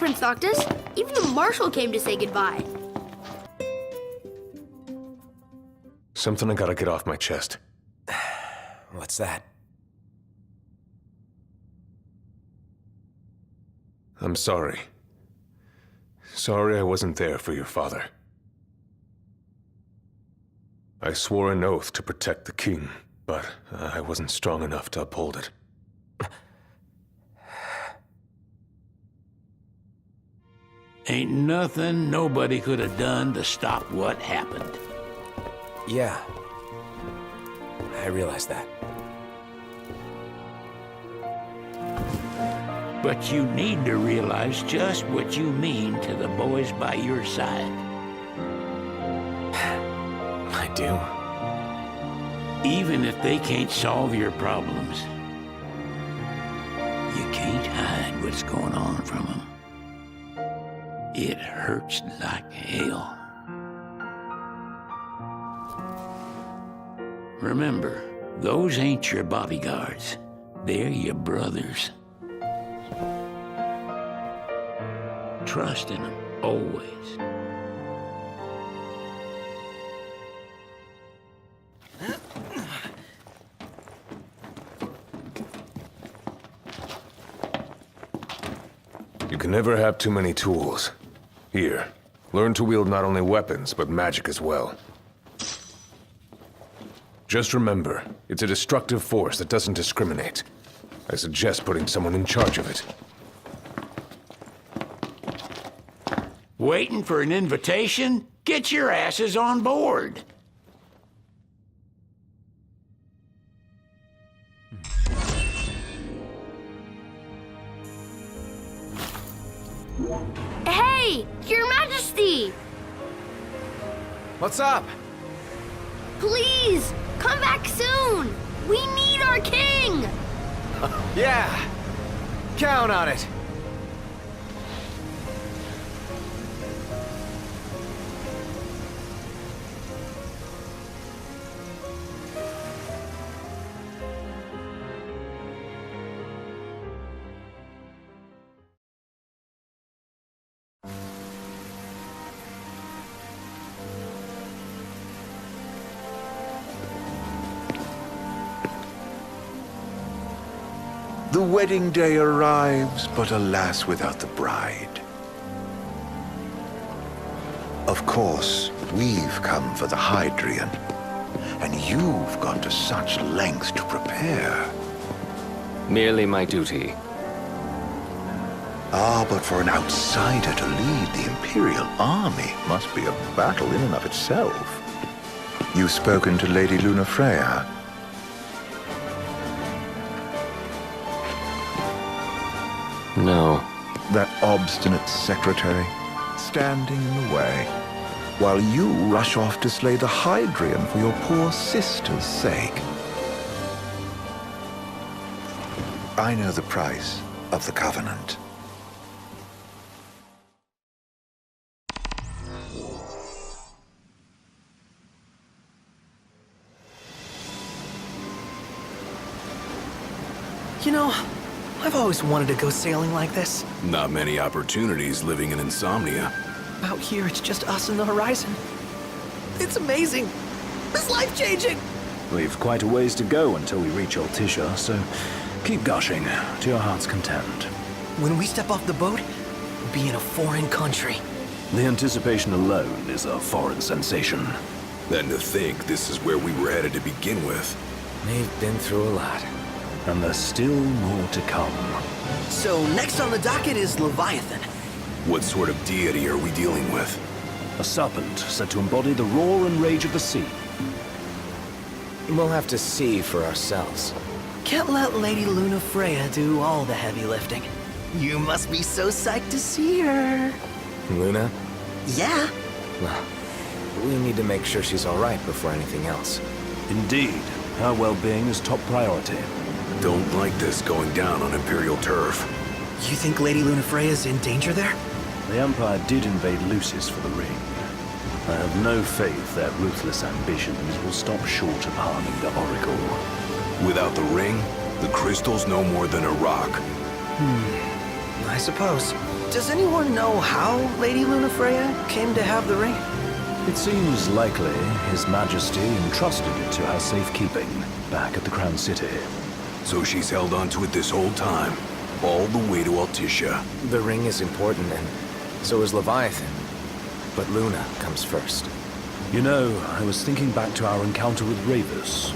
Prince Noctis. Even the Marshal came to say goodbye. Something I gotta get off my chest. What's that? I'm sorry. Sorry I wasn't there for your father. I swore an oath to protect the king, but I wasn't strong enough to uphold it. Ain't nothing nobody could have done to stop what happened. Yeah. I realize that. But you need to realize just what you mean to the boys by your side. I do. Even if they can't solve your problems, you can't hide what's going on from them. It hurts like hell. Remember, those ain't your bodyguards. They're your brothers. Trust in them, always. You can never have too many tools. Here, learn to wield not only weapons, but magic as well. Just remember, it's a destructive force that doesn't discriminate. I suggest putting someone in charge of it. Waiting for an invitation? Get your asses on board. Hey, Your Majesty! What's up? Please, come back soon! We need our king! Yeah. Count on it. The wedding day arrives, but alas, without the bride. Of course, we've come for the Hydrian, and you've gone to such lengths to prepare. Merely my duty. Ah, but for an outsider to lead the Imperial army must be a battle in and of itself. You've spoken to Lady Lunafreya. No. That obstinate secretary, standing in the way, while you rush off to slay the Hydrian for your poor sister's sake. I know the price of the Covenant. You know, I've always wanted to go sailing like this. Not many opportunities living in Insomnia. Out here, it's just us and the horizon. It's amazing. It's life-changing. We've quite a ways to go until we reach Altissia, so keep gushing to your heart's content. When we step off the boat, we'll be in a foreign country. The anticipation alone is a foreign sensation. Then to think this is where we were headed to begin with. We've been through a lot. And there's still more to come. So next on the docket is Leviathan. What sort of deity are we dealing with? A serpent said to embody the roar and rage of the sea. We'll have to see for ourselves. Can't let Lady Lunafreya do all the heavy lifting. You must be so psyched to see her. Luna? Yeah. Well, we need to make sure she's all right before anything else. Indeed, her well-being is top priority. Don't like this going down on Imperial turf. You think Lady Lunafreya's in danger there? The Empire did invade Lucis for the ring. I have no faith their ruthless ambitions will stop short of harming the Oracle. Without the ring, the crystal's no more than a rock. I suppose. Does anyone know how Lady Lunafreya came to have the ring? It seems likely His Majesty entrusted it to her safekeeping back at the Crown City. So she's held onto it this whole time, all the way to Altissia. The ring is important, and so is Leviathan. But Luna comes first. You know, I was thinking back to our encounter with Ravus.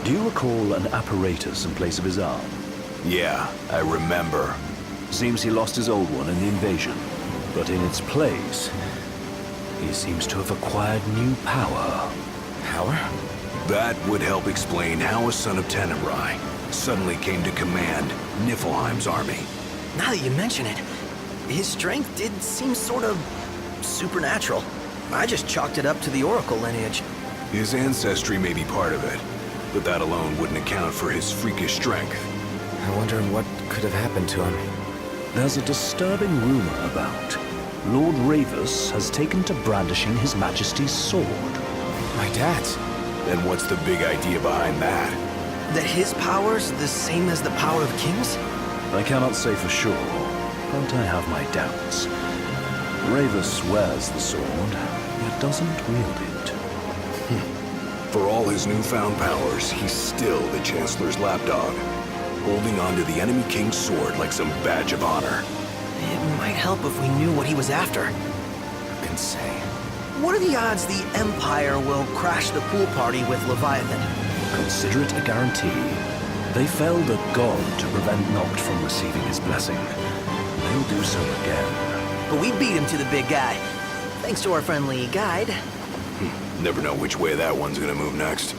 Do you recall an apparatus in place of his arm? Yeah, I remember. Seems he lost his old one in the invasion. But in its place, he seems to have acquired new power. Power? That would help explain how a son of Tenebrae suddenly came to command Niflheim's army. Now that you mention it, his strength did seem sort of supernatural. I just chalked it up to the Oracle lineage. His ancestry may be part of it, but that alone wouldn't account for his freakish strength. I wonder what could have happened to him. There's a disturbing rumor about Lord Ravus has taken to brandishing His Majesty's sword. My dad's. Then what's the big idea behind that? That his power's the same as the power of kings? I cannot say for sure, but I have my doubts. Ravus wears the sword, yet doesn't wield it. For all his newfound powers, he's still the Chancellor's lapdog, holding onto the enemy king's sword like some badge of honor. It might help if we knew what he was after. Who can say? What are the odds the Empire will crash the pool party with Leviathan? Consider it a guarantee. They felled a god to prevent Noct from receiving his blessing. They'll do so again. But we beat him to the big guy. Thanks to our friendly guide. Never know which way that one's gonna move next.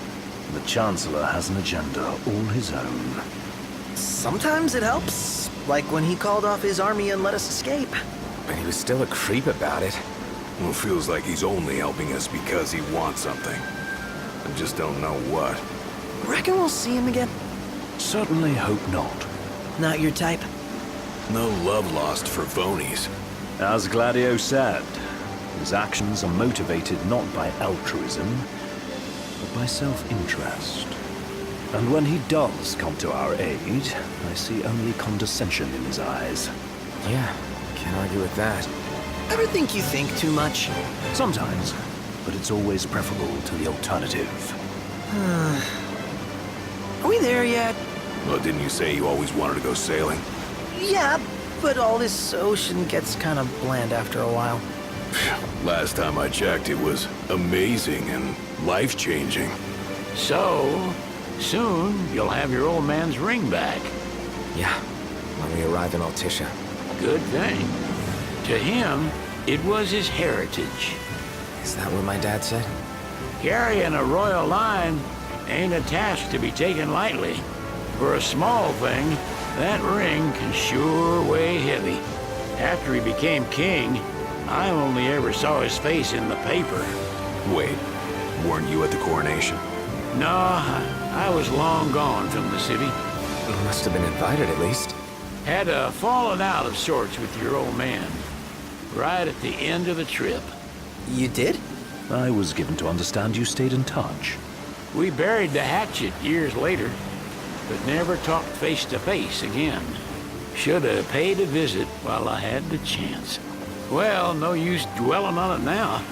The Chancellor has an agenda all his own. Sometimes it helps. Like when he called off his army and let us escape. But he was still a creep about it. Well, feels like he's only helping us because he wants something. I just don't know what. Reckon we'll see him again? Certainly hope not. Not your type? No love lost for phonies. As Gladio said, his actions are motivated not by altruism, but by self-interest. And when he does come to our aid, I see only condescension in his eyes. Yeah, can't argue with that. Ever think you think too much? Sometimes, but it's always preferable to the alternative. Are we there yet? Well, didn't you say you always wanted to go sailing? Yeah, but all this ocean gets kind of bland after a while. Last time I checked, it was amazing and life-changing. So, soon you'll have your old man's ring back. Yeah, when we arrive in Altissia. Good thing. To him, it was his heritage. Is that what my dad said? Carrying a royal line ain't a task to be taken lightly. For a small thing, that ring can sure weigh heavy. After he became king, I only ever saw his face in the paper. Wait, weren't you at the coronation? No, I was long gone from the city. You must have been invited at least. Had a falling out of sorts with your old man. Right at the end of the trip. You did? I was given to understand you stayed in touch. We buried the hatchet years later, but never talked face to face again. Should have paid a visit while I had the chance. Well, no use dwelling on it now.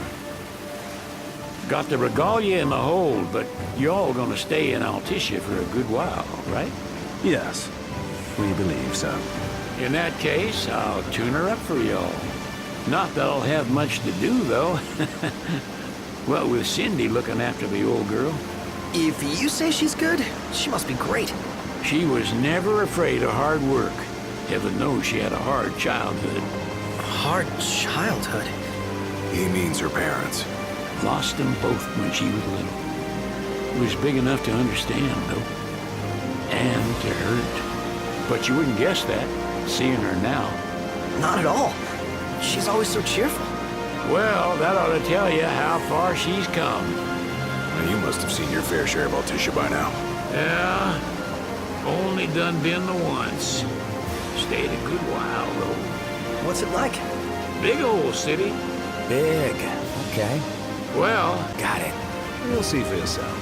Got the regalia in the hold, but y'all gonna stay in Altissia for a good while, right? Yes, we believe so. In that case, I'll tune her up for y'all. Not that I'll have much to do, though. What with Cindy looking after the old girl. If you say she's good, she must be great. She was never afraid of hard work. Heaven knows she had a hard childhood. Hard childhood. He means her parents. Lost them both when she was little. Was big enough to understand, though. And to hurt. But you wouldn't guess that, seeing her now. Not at all. She's always so cheerful. Well, that ought to tell you how far she's come. Now, you must have seen your fair share of Altissia by now. Yeah, only done been the once. Stayed a good while, though. What's it like? Big old city. Big. Okay. Well, Got it. You'll see for yourself.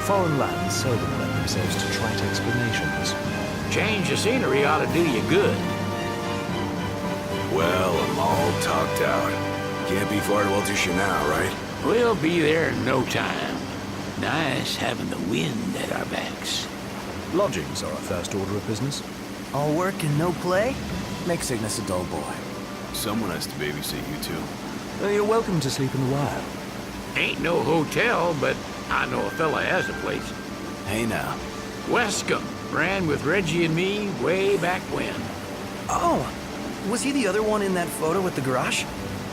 Foreign lands seldom lend themselves to trite explanations. change of scenery ought to do you good. Well, I'm all talked out. Can't be far to Altusha now, right? We'll be there in no time. Nice having the wind at our backs. Lodgings are our first order of business. All work and no play? Make Cygnus a dull boy. Someone has to babysit you two. You're welcome to sleep in the wild. Ain't no hotel, but I know a fella has a place. Hey now. Wescombe ran with Reggie and me way back when. Oh, was he the other one in that photo at the garage?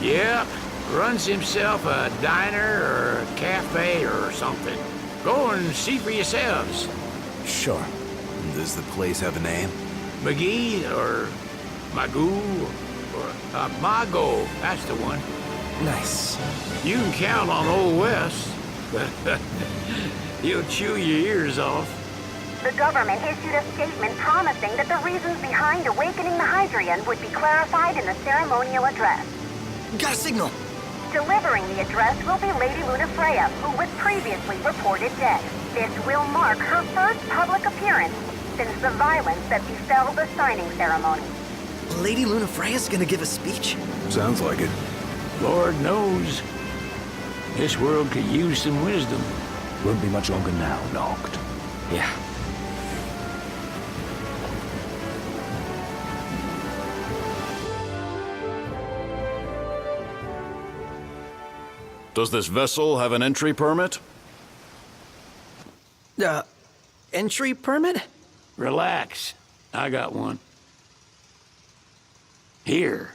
Yep, runs himself a diner or a cafe or something. Go and see for yourselves. Sure. Does the place have a name? McGee or Magoo or Mago, that's the one. Nice. You can count on Old West. He'll chew your ears off. The government issued a statement promising that the reasons behind awakening the Hydrian would be clarified in the ceremonial address. Got a signal. Delivering the address will be Lady Lunafreya, who was previously reported dead. This will mark her first public appearance since the violence that befell the signing ceremony. Lady Lunafreya's gonna give a speech? Sounds like it. Lord knows, this world could use some wisdom. Won't be much longer now, Noct. Yeah. Does this vessel have an entry permit? Entry permit? Relax, I got one. Here.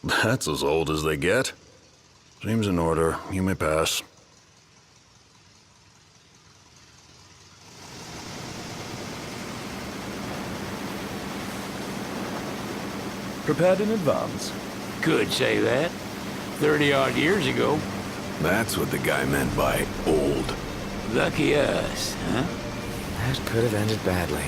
That's as old as they get. Seems in order. You may pass. Prepared in advance. Could say that. 30-odd years ago. That's what the guy meant by old. Lucky us, huh? That could have ended badly.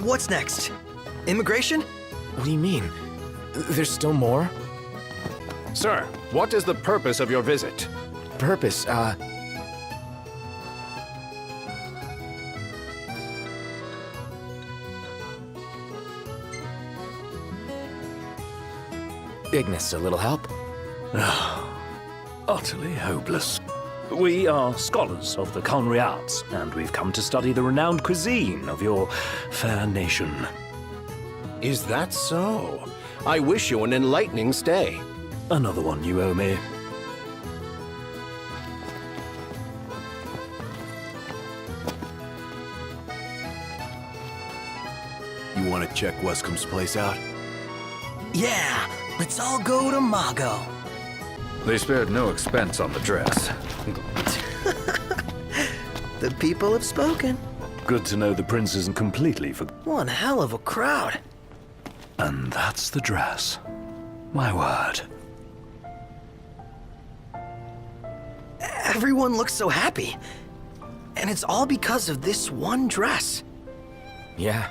What's next? Immigration? What do you mean? There's still more? Sir, what is the purpose of your visit? Purpose, Ignis, a little help? Utterly hopeless. We are scholars of the culinary arts, and we've come to study the renowned cuisine of your fair nation. Is that so? I wish you an enlightening stay. Another one you owe me. You want to check Wescombe's place out? Yeah, let's all go to Mago. They spared no expense on the dress. The people have spoken. Good to know the prince isn't completely for... One hell of a crowd. And that's the dress. My word. Everyone looks so happy. And it's all because of this one dress. Yeah.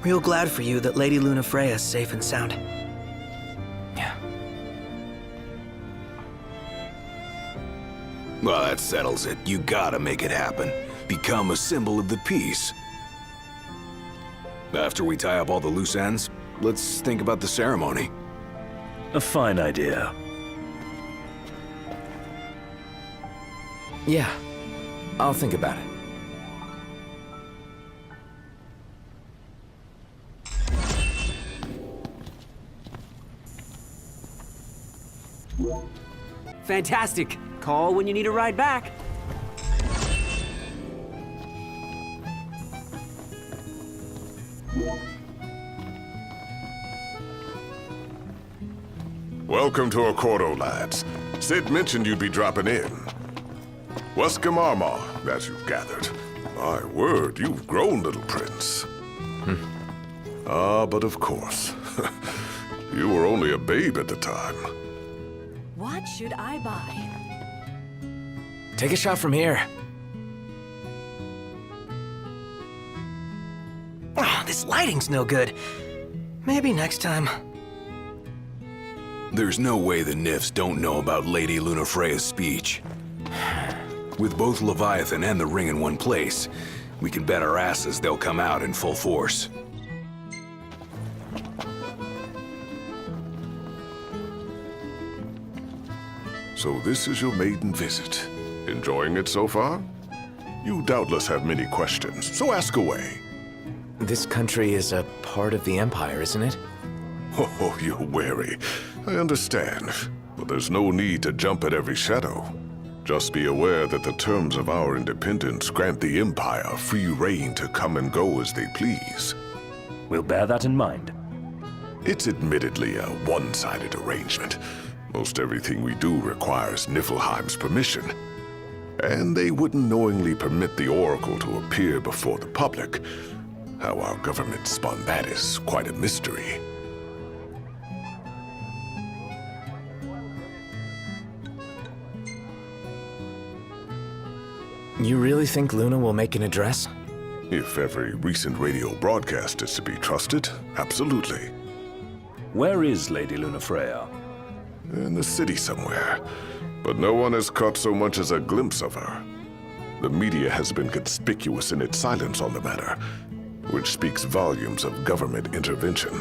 Real glad for you that Lady Lunafreya's safe and sound. Yeah. Well, that settles it. You gotta make it happen. Become a symbol of the peace. After we tie up all the loose ends, let's think about the ceremony. A fine idea. Yeah. I'll think about it. Fantastic. Call when you need a ride back. Welcome to Accordo, lads. Sid mentioned you'd be dropping in. Welcome Armor, as you've gathered. My word, you've grown, little prince. But of course. You were only a babe at the time. What should I buy? Take a shot from here. Oh, this lighting's no good. Maybe next time. There's no way the Nifs don't know about Lady Lunafreya's speech. With both Leviathan and the ring in one place, we can bet our asses they'll come out in full force. So this is your maiden visit. Enjoying it so far? You doubtless have many questions, so ask away. This country is a part of the Empire, isn't it? Oh, you're wary. I understand. But there's no need to jump at every shadow. Just be aware that the terms of our independence grant the Empire free reign to come and go as they please. We'll bear that in mind. It's admittedly a one-sided arrangement. Most everything we do requires Niflheim's permission. And they wouldn't knowingly permit the Oracle to appear before the public. How our government spun that is quite a mystery. You really think Luna will make an address? If every recent radio broadcast is to be trusted, absolutely. Where is Lady Lunafreya? In the city somewhere. But no one has caught so much as a glimpse of her. The media has been conspicuous in its silence on the matter, which speaks volumes of government intervention.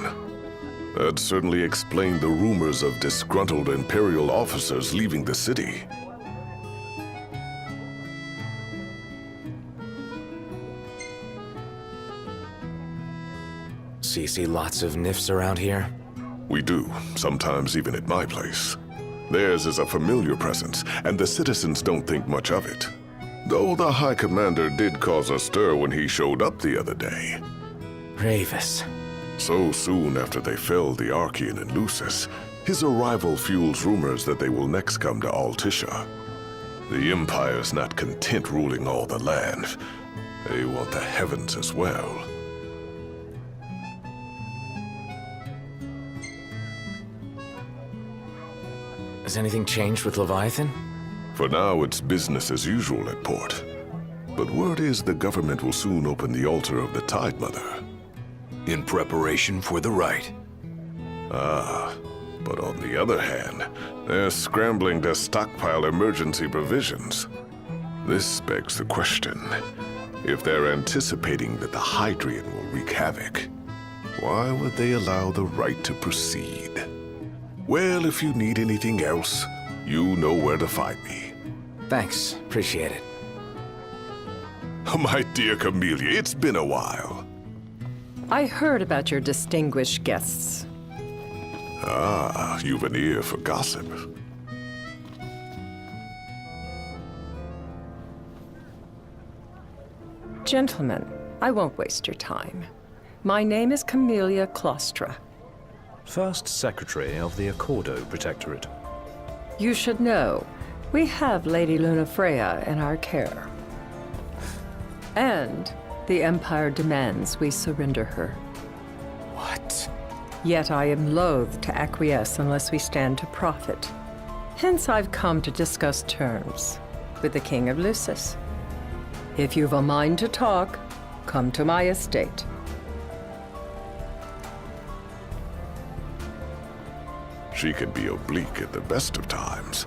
That certainly explained the rumors of disgruntled Imperial officers leaving the city. So you see lots of Nifs around here? We do, sometimes even at my place. Theirs is a familiar presence, and the citizens don't think much of it. Though the High Commander did cause a stir when he showed up the other day. Ravis. So soon after they felled the Archean and Lucis, his arrival fuels rumors that they will next come to Altisha. The Empire's not content ruling all the land. They want the heavens as well. Has anything changed with Leviathan? For now, it's business as usual at port. But word is the government will soon open the altar of the Tide Mother. In preparation for the rite. But on the other hand, they're scrambling to stockpile emergency provisions. This begs the question, if they're anticipating that the Hydrian will wreak havoc, why would they allow the rite to proceed? Well, if you need anything else, you know where to find me. Thanks, appreciate it. My dear Camellia, it's been a while. I heard about your distinguished guests. You've an ear for gossip. Gentlemen, I won't waste your time. My name is Camellia Claustra. First Secretary of the Accordo Protectorate. You should know, we have Lady Lunafreya in our care. And the Empire demands we surrender her. What? Yet I am loath to acquiesce unless we stand to profit. Hence I've come to discuss terms with the King of Lucis. If you've a mind to talk, come to my estate. She can be oblique at the best of times,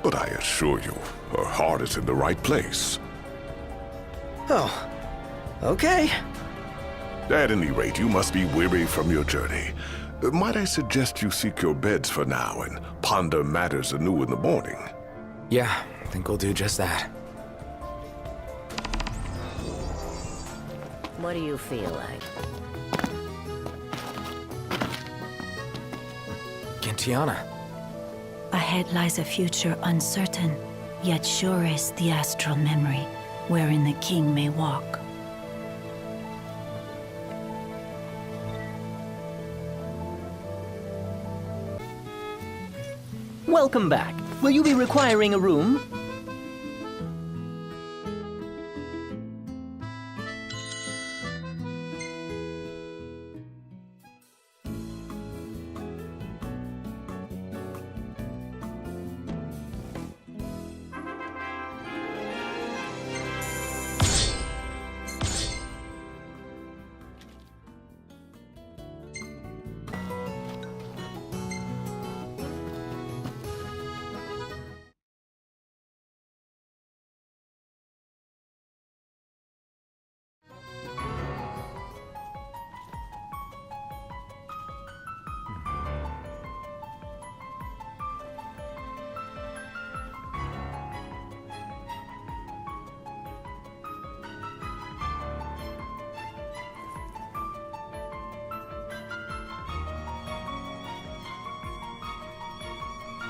but I assure you, her heart is in the right place. Oh, okay. At any rate, you must be weary from your journey. Might I suggest you seek your beds for now and ponder matters anew in the morning? Yeah, I think we'll do just that. What do you feel like? Tiana. Ahead lies a future uncertain, yet sure is the astral memory, wherein the king may walk. Welcome back. Will you be requiring a room?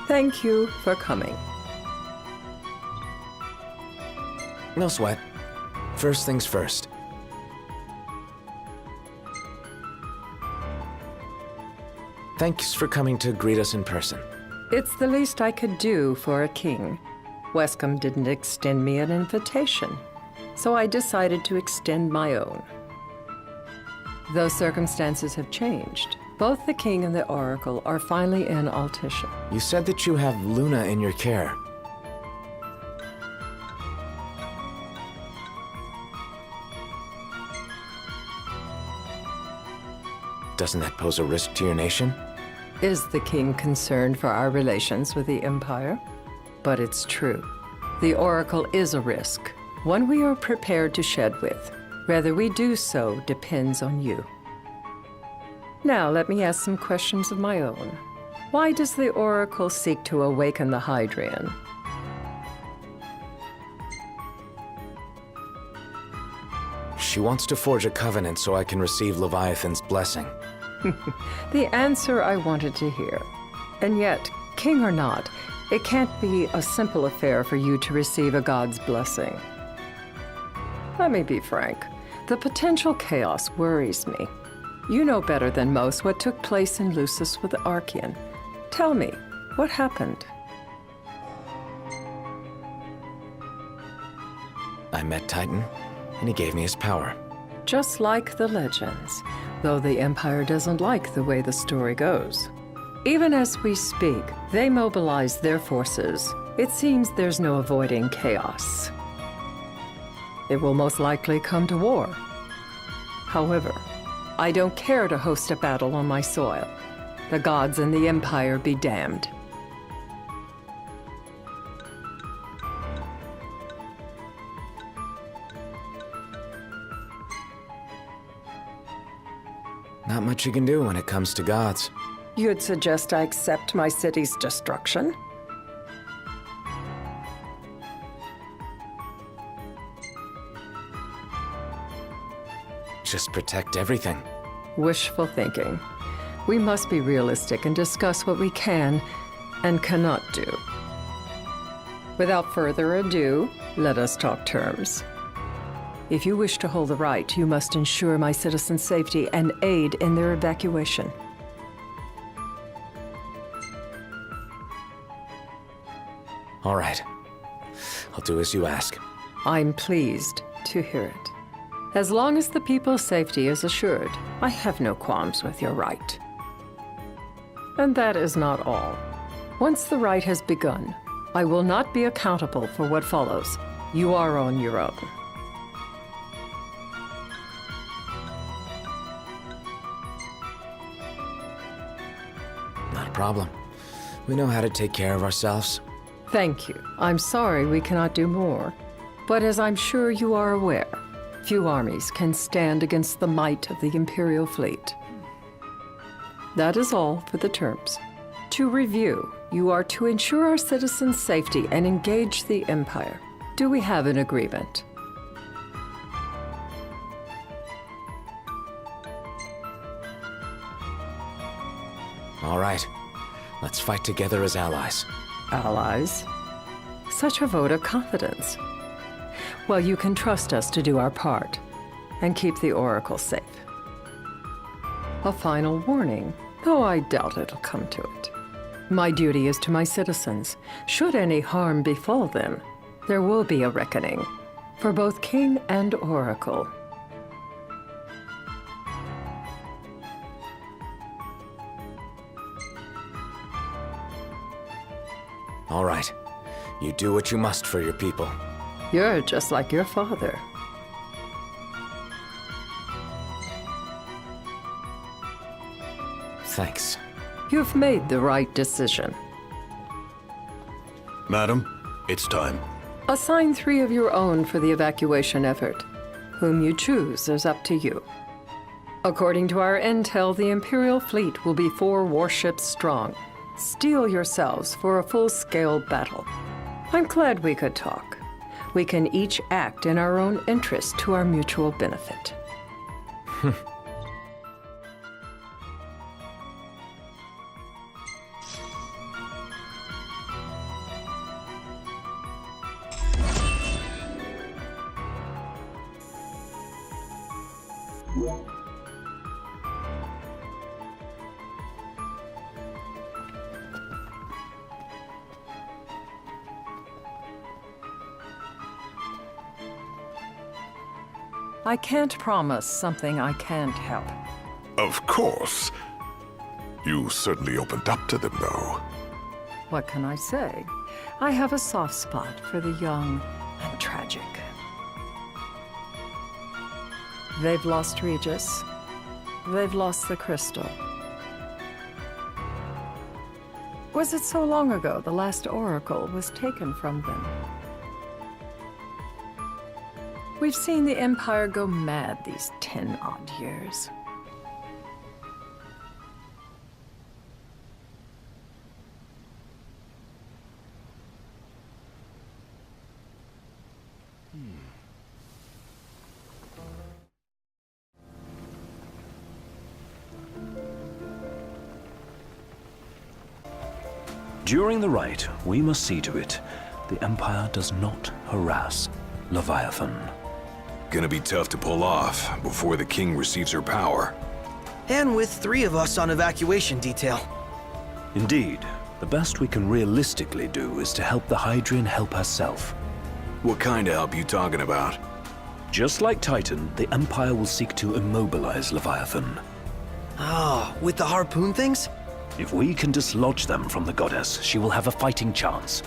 Thank you for coming. No sweat. First things first. Thanks for coming to greet us in person. It's the least I could do for a king. Wescombe didn't extend me an invitation, so I decided to extend my own. Though circumstances have changed, both the king and the oracle are finally in Altisha. You said that you have Luna in your care. Doesn't that pose a risk to your nation? Is the king concerned for our relations with the Empire? But it's true. The oracle is a risk, one we are prepared to shed with. Whether we do so depends on you. Now, let me ask some questions of my own. Why does the oracle seek to awaken the Hydrian? She wants to forge a covenant so I can receive Leviathan's blessing. The answer I wanted to hear. And yet, king or not, it can't be a simple affair for you to receive a god's blessing. Let me be frank. The potential chaos worries me. You know better than most what took place in Lucis with the Archean. Tell me, what happened? I met Titan, and he gave me his power. Just like the legends, though the Empire doesn't like the way the story goes. Even as we speak, they mobilize their forces. It seems there's no avoiding chaos. It will most likely come to war. However, I don't care to host a battle on my soil. The gods and the Empire be damned. Not much you can do when it comes to gods. You'd suggest I accept my city's destruction? Just protect everything. Wishful thinking. We must be realistic and discuss what we can and cannot do. Without further ado, let us talk terms. If you wish to hold the right, you must ensure my citizens' safety and aid in their evacuation. All right. I'll do as you ask. I'm pleased to hear it. As long as the people's safety is assured, I have no qualms with your right. And that is not all. Once the rite has begun, I will not be accountable for what follows. You are on your own. Not a problem. We know how to take care of ourselves. Thank you. I'm sorry we cannot do more. But as I'm sure you are aware, few armies can stand against the might of the Imperial fleet. That is all for the terms. To review, you are to ensure our citizens' safety and engage the Empire. Do we have an agreement? All right. Let's fight together as allies. Allies? Such a vote of confidence. Well, you can trust us to do our part and keep the Oracle safe. A final warning, though I doubt it'll come to it. My duty is to my citizens. Should any harm befall them, there will be a reckoning for both king and oracle. All right. You do what you must for your people. You're just like your father. Thanks. You've made the right decision. Madam, it's time. Assign 3 of your own for the evacuation effort. Whom you choose is up to you. According to our intel, the Imperial fleet will be 4 warships strong. Steel yourselves for a full-scale battle. I'm glad we could talk. We can each act in our own interest to our mutual benefit. I can't promise something I can't help. Of course. You certainly opened up to them, though. What can I say? I have a soft spot for the young and tragic. They've lost Regis. They've lost the crystal. Was it so long ago the last oracle was taken from them? We've seen the Empire go mad these 10-odd years. During the rite, we must see to it the Empire does not harass Leviathan. Gonna be tough to pull off before the king receives her power. And with 3 of us on evacuation detail. Indeed, the best we can realistically do is to help the Hydrian help herself. What kind of help you talking about? Just like Titan, the Empire will seek to immobilize Leviathan. Ah, with the harpoon things? If we can dislodge them from the goddess, she will have a fighting chance.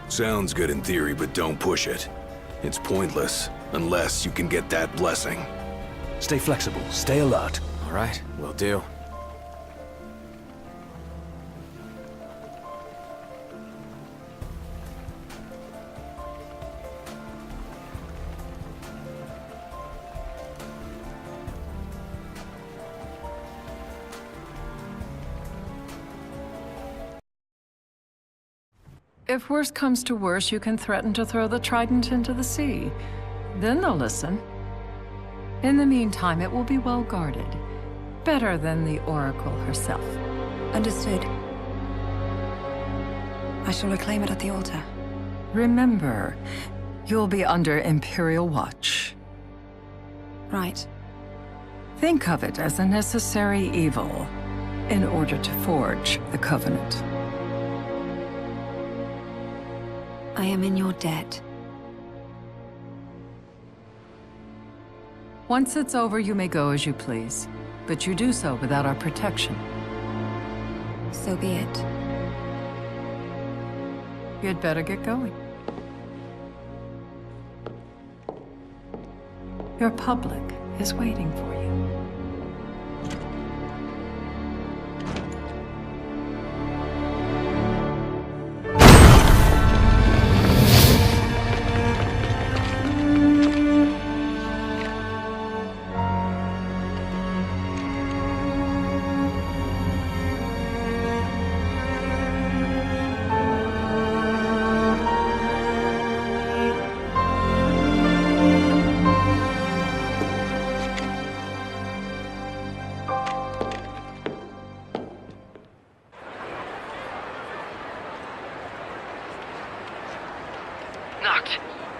Sounds good in theory, but don't push it. It's pointless, unless you can get that blessing. Stay flexible, stay alert. All right, will do. If worse comes to worse, you can threaten to throw the trident into the sea. Then they'll listen. In the meantime, it will be well guarded. Better than the Oracle herself. Understood. I shall reclaim it at the altar. Remember, you'll be under Imperial watch. Right. Think of it as a necessary evil in order to forge the Covenant. I am in your debt. Once it's over, you may go as you please. But you do so without our protection. So be it. You'd better get going. Your public is waiting for you.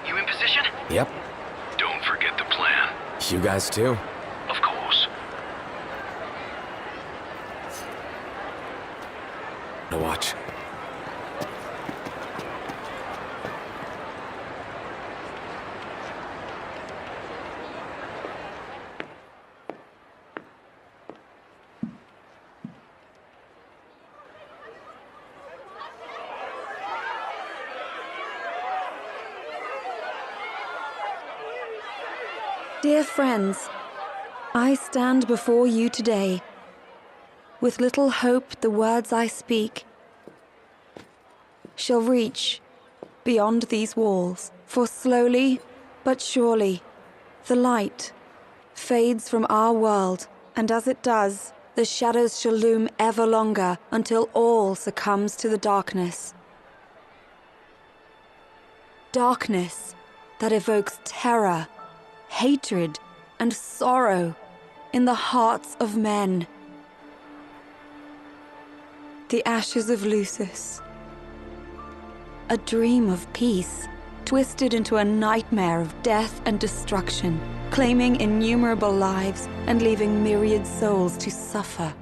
You in position? Yep. Don't forget the plan. You guys too? Of course. To watch. Dear friends, I stand before you today. With little hope the words I speak shall reach beyond these walls. For slowly but surely the light fades from our world, and as it does, the shadows shall loom ever longer until all succumbs to the darkness. Darkness that evokes terror, hatred, and sorrow in the hearts of men. The ashes of Lucis. A dream of peace, twisted into a nightmare of death and destruction, claiming innumerable lives and leaving myriad souls to suffer.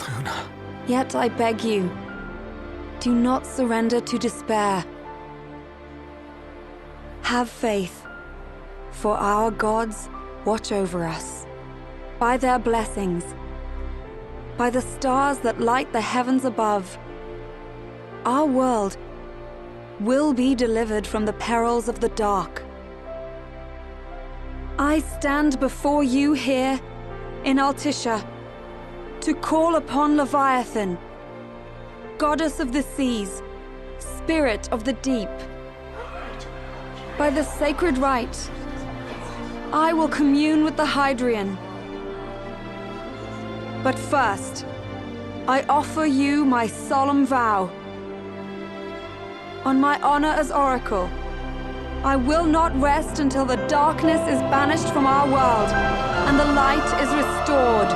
Luna. Yet I beg you, do not surrender to despair. Have faith, for our gods watch over us. By their blessings, by the stars that light the heavens above, our world will be delivered from the perils of the dark. I stand before you here in Altissia to call upon Leviathan, goddess of the seas, spirit of the deep. By the sacred rite, I will commune with the Hydrian. But first, I offer you my solemn vow. On my honor as Oracle, I will not rest until the darkness is banished from our world and the light is restored.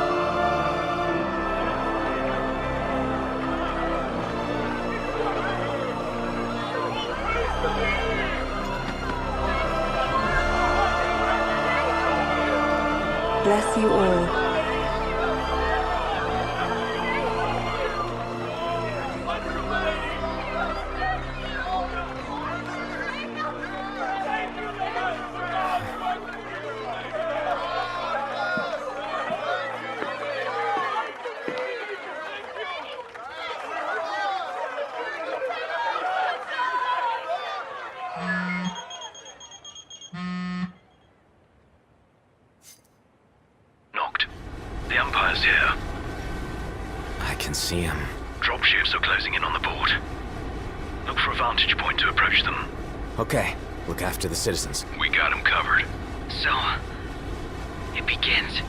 Bless you all. The Empire's here. I can see him. Dropships are closing in on the port. Look for a vantage point to approach them. Okay, look after the citizens. We got them covered. So, it begins.